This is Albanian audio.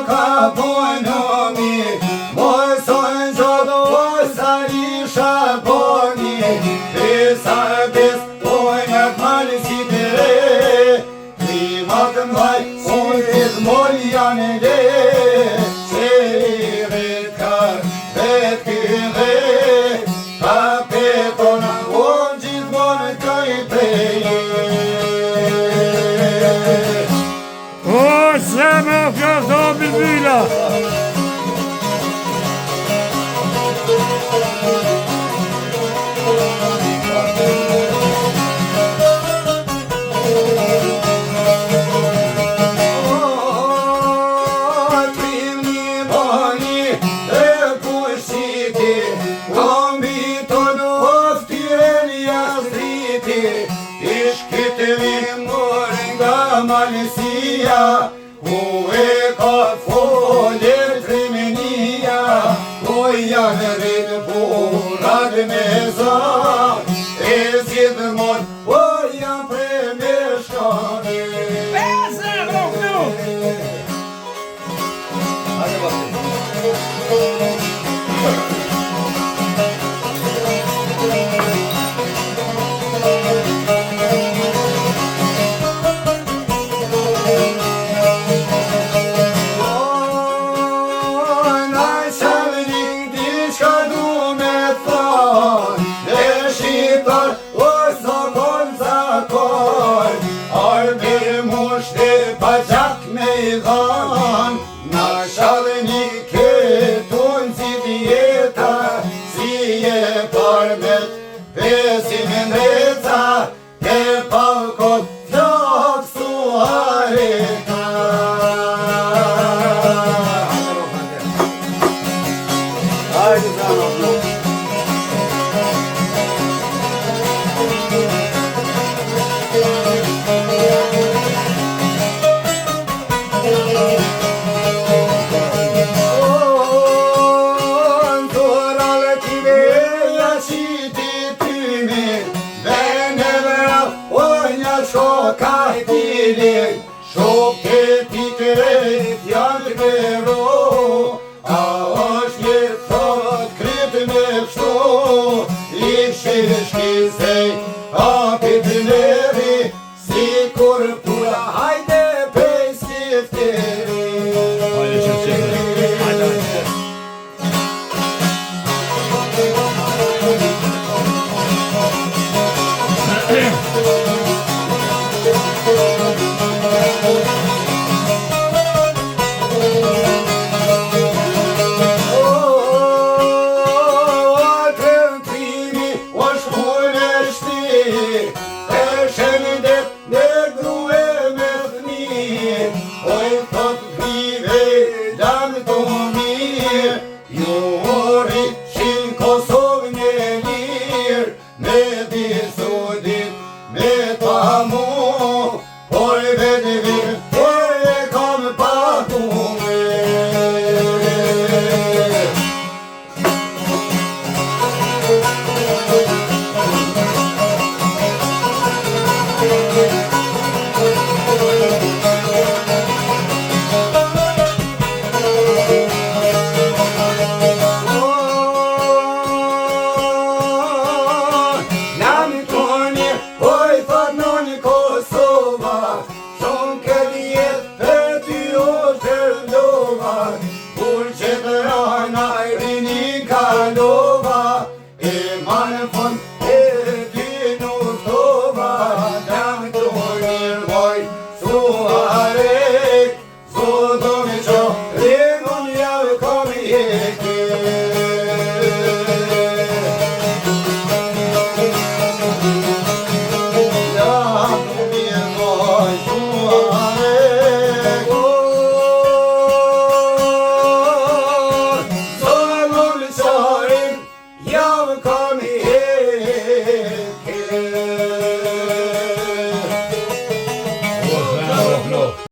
ka punëmi, moj son gjodo sari shaboni, pesa des punët malë si të re, klimat mbaj punët moj janë le, që i vetë këve, pa petona unë gjithmonë këj preje. Se me fjallë bila. Trim një bani e pushiti, kombiton oftiren jastriti, ishkitëvi mërë nga malësia, ku e ka folër trimenia, ku janë rritë burat me zan, e zidë mon, po janë pre me shkane. Pese, broknu! Pa gjak me i dhan, na shalë një ketun si djeta, si e parmet, besim e ndreca, ke palkot flok suareta. Hajde zano, shoka e tili, shoke ti krejt janë këro, a është jetë thot krytë me pështu, i shkizej, apit leri, si kur pura hajde pej skifteri. Oj, thot knive, dam